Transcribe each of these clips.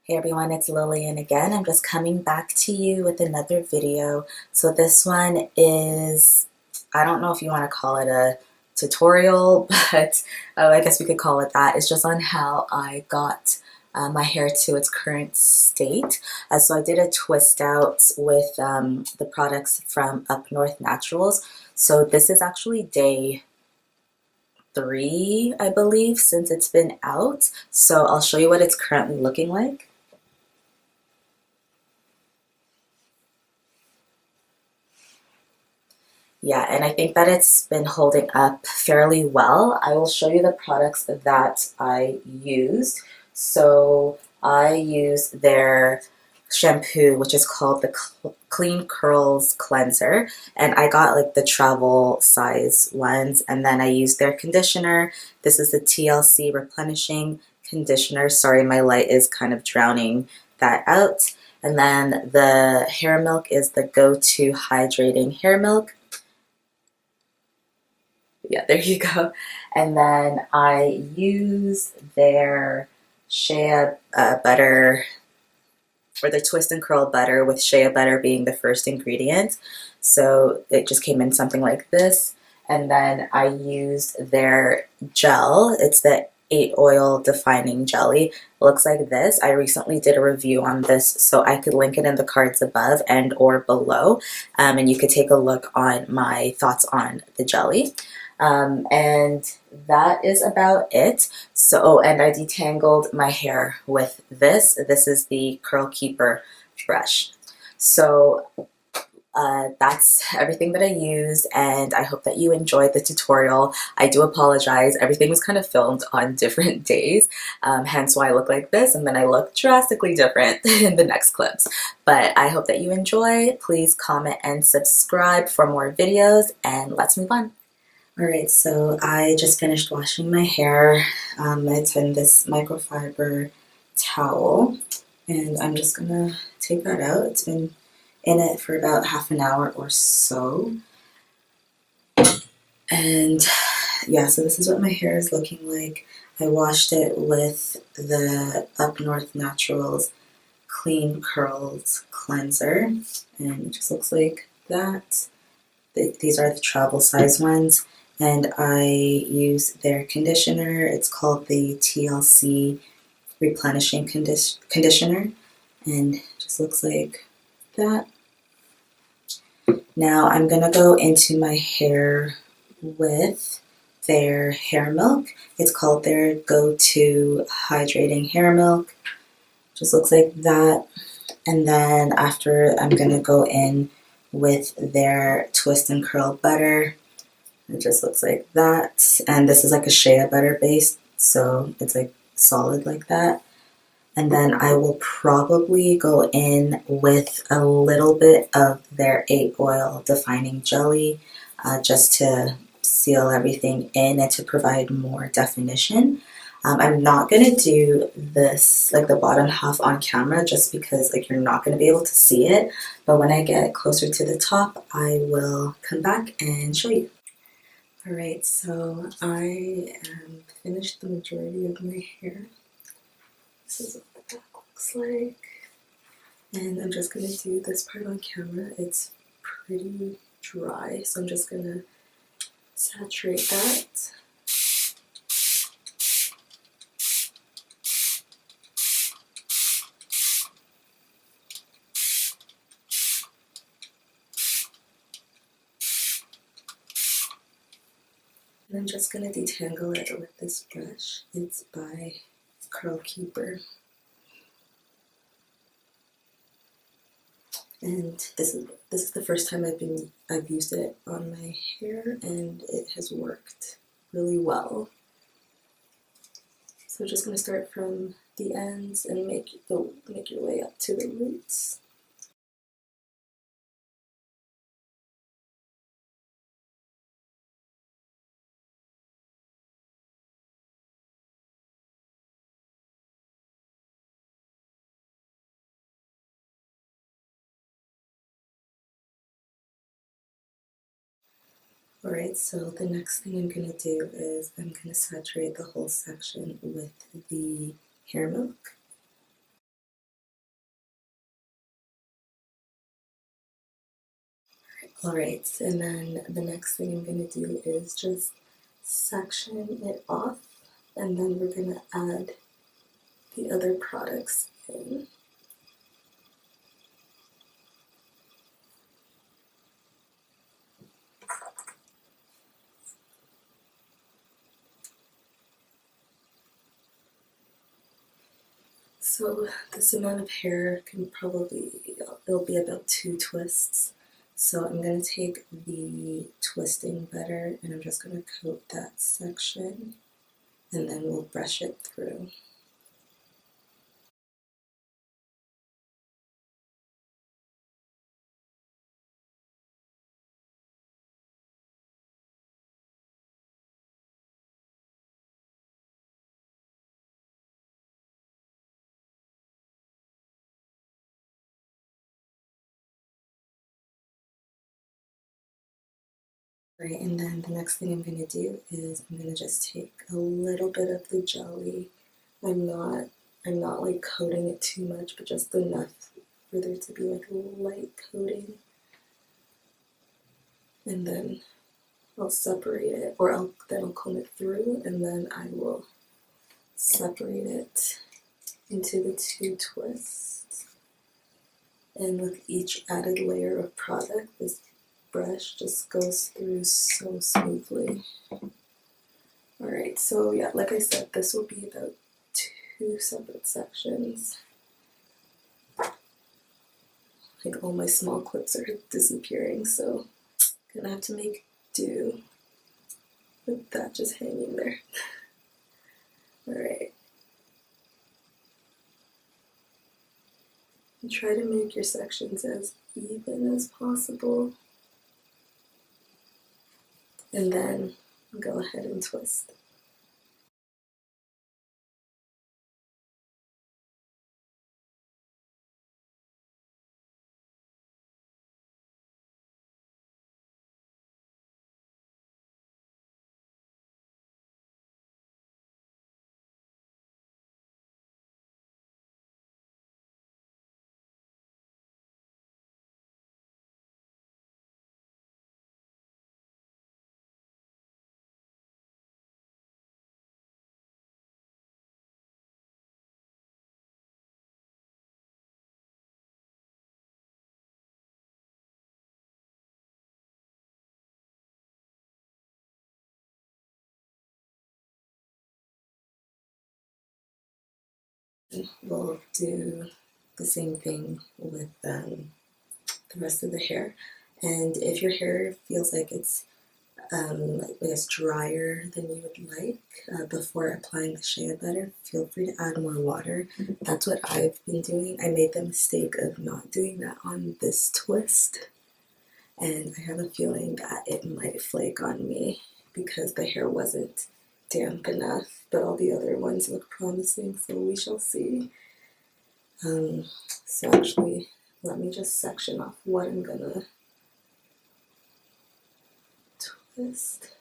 Hey everyone, it's Lillian again. I'm just coming back to you with another video. So this one is, I don't know if you want to call it a tutorial, but I guess we could call it that. It's just on how I got my hair to its current state. So I did a twist out with the products from Up North Naturals. So this is actually day 3, I believe, since it's been out. So I'll show you what it's currently looking like. Yeah, and I think that it's been holding up fairly well. I will show you the products that I used. So I used their shampoo, which is called the Clean Curls Cleanser, and I got like the travel size ones. And then I used their conditioner. This is the TLC Replenishing Conditioner. Sorry, my light is kind of drowning that out. And then the hair milk is the go-to hydrating hair milk. Yeah, there you go. And then I use their shea butter, or the twist and curl butter, with shea butter being the first ingredient. So it just came in something like this. And then I used their gel. It's the 8 oil defining jelly. It looks like this. I recently did a review on this, so I could link it in the cards above and or below, and you could take a look on my thoughts on the jelly. And that is about it. So, oh, and I detangled my hair with this. This is the CurlKeeper brush. So that's everything that I used, and I hope that you enjoyed the tutorial. I do apologize. Everything was kind of filmed on different days, hence why I look like this, and then I look drastically different in the next clips. But I hope that you enjoy. Please comment and subscribe for more videos, and let's move on. Alright, so I just finished washing my hair. It's in this microfiber towel, and I'm just gonna take that out. It's been in it for about half an hour or so. And yeah, so this is what my hair is looking like. I washed it with the Up North Naturals Clean Curls Cleanser, and it just looks like that. These are the travel size ones. And I use their conditioner. It's called the TLC Replenishing Conditioner, and it just looks like that. Now I'm gonna go into my hair with their hair milk. It's called their go-to hydrating hair milk. Just looks like that. And then after, I'm gonna go in with their twist and curl butter. It just looks like that. And this is like a shea butter base, so it's like solid like that. And then I will probably go in with a little bit of their 8 oil defining jelly, just to seal everything in and to provide more definition. I'm not going to do this, like the bottom half, on camera, just because like you're not going to be able to see it. But when I get closer to the top, I will come back and show you. Alright, so I finished the majority of my hair. This is what the back looks like. And I'm just going to do this part on camera. It's pretty dry, so I'm just going to saturate that. And I'm just going to detangle it with this brush. It's by CurlKeeper. And this is the first time I've used it on my hair, and it has worked really well. So I'm just going to start from the ends and make your way up to the roots. Alright, so the next thing I'm going to do is I'm going to saturate the whole section with the hair milk. Alright, and then the next thing I'm going to do is just section it off, and then we're going to add the other products in. So this amount of hair can probably, it'll be about 2 twists. So I'm going to take the twisting butter and I'm just going to coat that section, and then we'll brush it through. Right, and then the next thing I'm going to do is I'm going to just take a little bit of the jelly. I'm not like coating it too much, but just enough for there to be like a light coating. And then I'll separate it, or then I'll comb it through, and then I will separate it into the 2 twists. And with each added layer of product, this brush just goes through so smoothly. Alright, so yeah, like I said, this will be about 2 separate sections. Like all my small clips are disappearing, so I'm gonna have to make do with that just hanging there. Alright. Try to make your sections as even as possible. And then go ahead and twist. We'll do the same thing with the rest of the hair. And if your hair feels like it's drier than you would like before applying the shea butter, feel free to add more water. That's what I've been doing. I made the mistake of not doing that on this twist, and I have a feeling that it might flake on me because the hair wasn't damp enough, but all the other ones look promising, so we shall see. So actually, let me just section off what I'm gonna twist.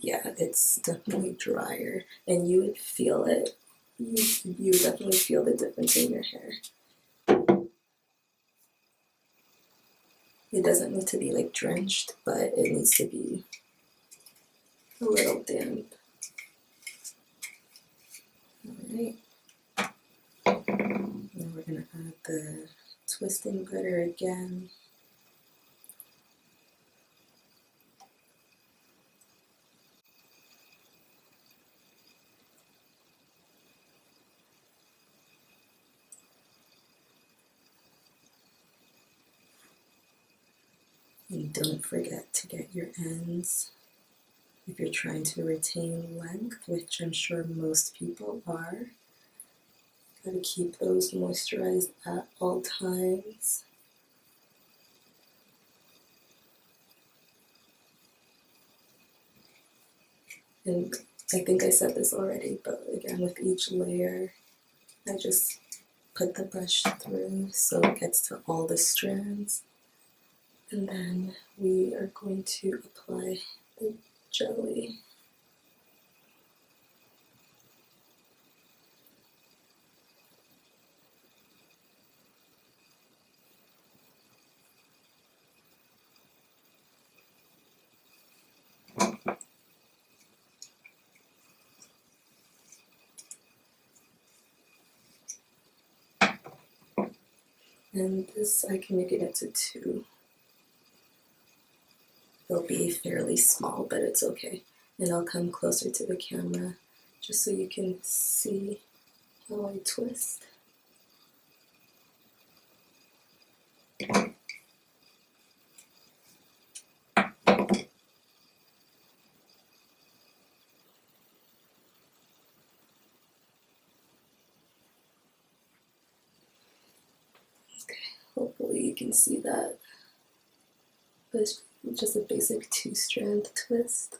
Yeah, it's definitely drier, and you would feel it. You definitely feel the difference in your hair. It doesn't need to be like drenched, but it needs to be a little damp. Alright. Now we're gonna add the twisting butter again. And don't forget to get your ends if you're trying to retain length, which I'm sure most people are. Gotta keep those moisturized at all times. And I think I said this already, but again, with each layer, I just put the brush through so it gets to all the strands. And then we are going to apply the jelly. And this, I can make it into 2. It'll be fairly small, but it's okay. And I'll come closer to the camera just so you can see how I twist. Hopefully you can see that. But it's just a basic 2-strand twist.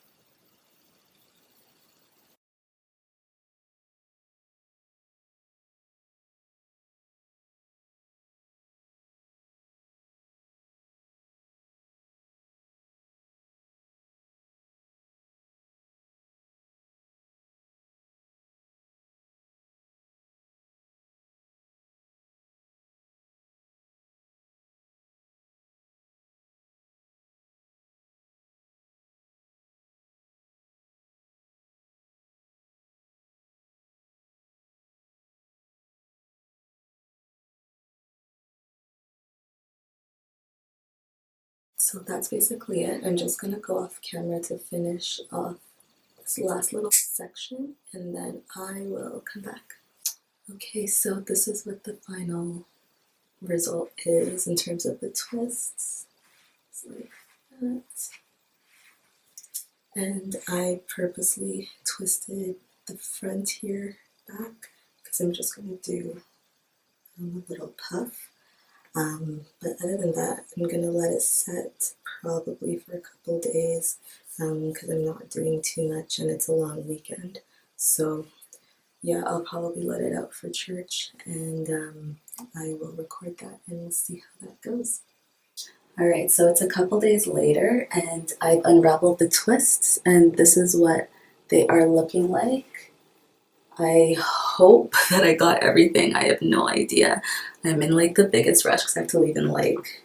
So that's basically it. I'm just gonna go off camera to finish off this last little section, and then I will come back. Okay, so this is what the final result is in terms of the twists. It's like that. And I purposely twisted the front here back because I'm just gonna do a little puff. But other than that, I'm gonna let it set probably for a couple days because I'm not doing too much and it's a long weekend. So yeah, I'll probably let it out for church, and I will record that and we'll see how that goes. Alright, so it's a couple days later and I've unraveled the twists, and this is what they are looking like. I hope that I got everything. I have no idea. I'm in like the biggest rush because I have to leave in like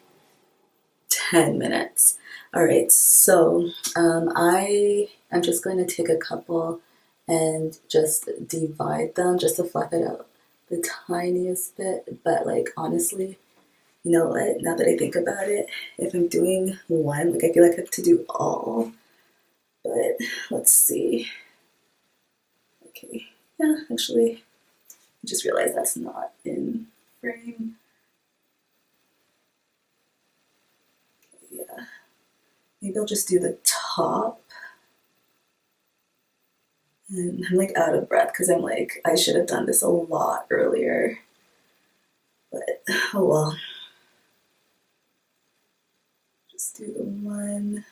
10 minutes. Alright, so I'm just going to take a couple and just divide them just to fluff it out the tiniest bit. But like honestly, you know what, now that I think about it, if I'm doing one, like I feel like I have to do all. But let's see. Okay, yeah, actually, I just realized that's not in frame. Yeah, maybe I'll just do the top. And I'm like out of breath because I'm like, I should have done this a lot earlier. But oh well. Just do the one.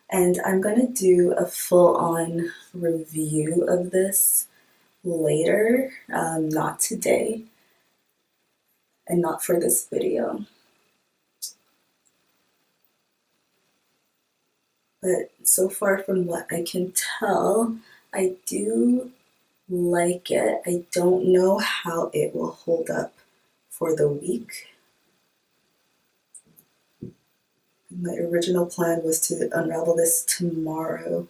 And I'm gonna do a full-on review of this later, not today, and not for this video. But so far from what I can tell, I do like it. I don't know how it will hold up for the week. My original plan was to unravel this tomorrow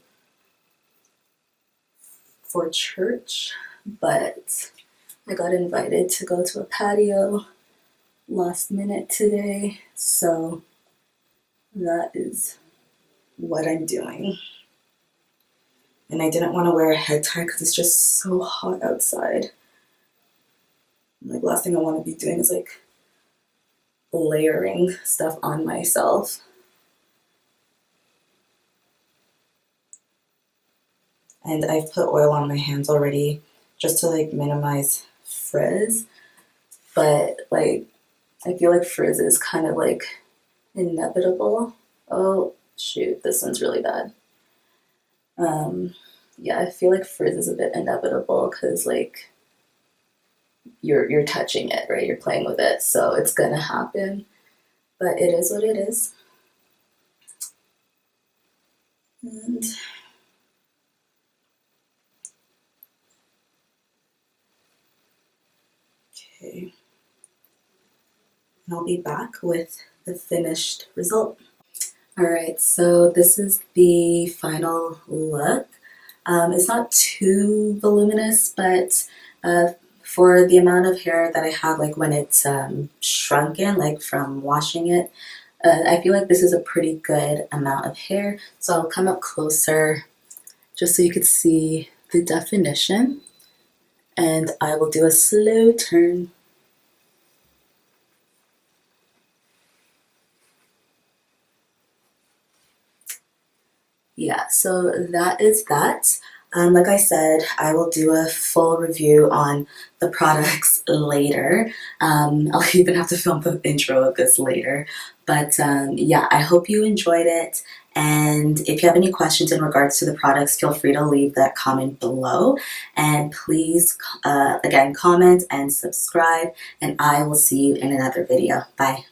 for church, but I got invited to go to a patio last minute today, so that is what I'm doing. And I didn't want to wear a head tie because it's just so hot outside. Like, last thing I want to be doing is like layering stuff on myself. And I've put oil on my hands already just to like minimize frizz. But like, I feel like frizz is kind of like inevitable. Oh shoot, this one's really bad. Yeah, I feel like frizz is a bit inevitable because like you're touching it, right? You're playing with it, so it's gonna happen. But it is what it is. And okay, and I'll be back with the finished result. Alright, so this is the final look. It's not too voluminous, but for the amount of hair that I have, like when it's shrunken, like from washing it, I feel like this is a pretty good amount of hair. So I'll come up closer just so you could see the definition. And I will do a slow turn. Yeah, so that is that. Like I said, I will do a full review on the products later. I'll even have to film the intro of this later. But yeah, I hope you enjoyed it. And if you have any questions in regards to the products, feel free to leave that comment below. And please, again, comment and subscribe. And I will see you in another video. Bye.